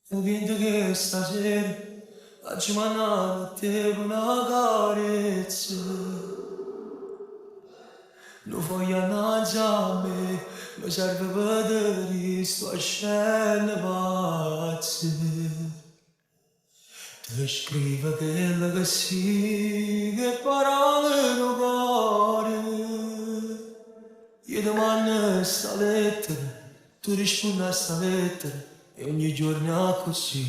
E vinto che stasera oggi mi hanno a te una carezza. Non voglio andare a me, mi serve per vedere sto scena pazza. Ti scrivo quella che sì, che parole non cuore. Io domando sta lettera, tu rispondi a sta lettera, e ogni giorno è così.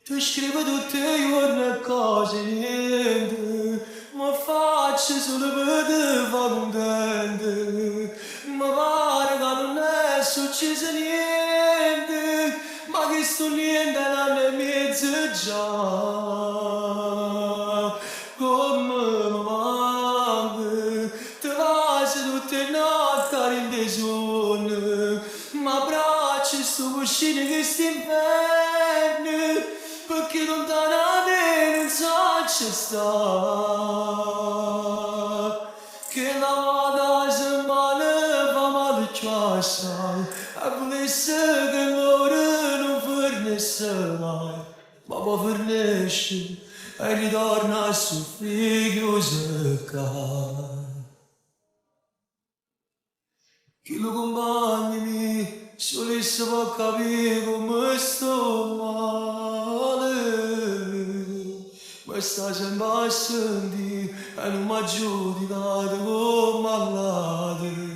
Tu scrivi tutti i giorni cose niente, ma faccio solo per te fa contente. Ma pare che non è successo niente, ma che sto niente non è mezzo già. Come mi manca, ti faccio tutte le notti a rinde sonno, ma braccia sto cuscino che sti inferno. Perché lontana da te non so c'è sta. Che la vada se male fa male già sai. E volesse che l'ora non fornisse mai, ma poi fornisce e ritorna a soffrire chiuso qua. Chi lo compagni solesse fa capire come sto male, ma sta sempre a sentire e non mi ha giudicato come malate.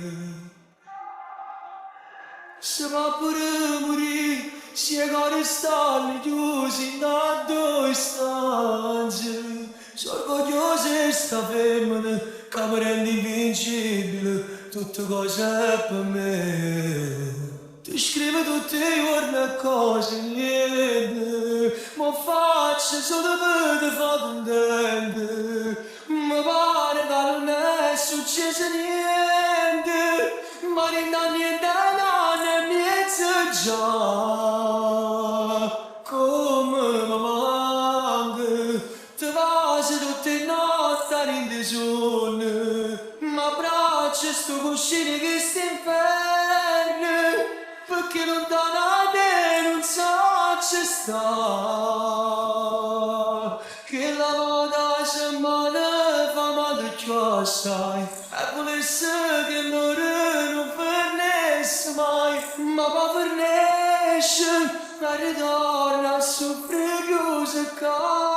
Se va pure morire, si è che stanno chiusi in due stanze. Sono orgoglioso di sta femmina che mi rende invincibile, tutte cose per me. Ti scrivo tutti i giorni cose niente, ma faccio solo per te fa contente. Ma pare che non è successo niente, ma niente non è mezzo già. Come mi manca, ti faccio tutte le notti a rinde sonno, ma braccia sto cuscino che sta inferno, perché lontana da te non so c'è sta. Che la moda se male fa male già sai, e volesse che l'ora non fornisse mai, ma poi fornisce e ritorna a soffrire chiuso qua.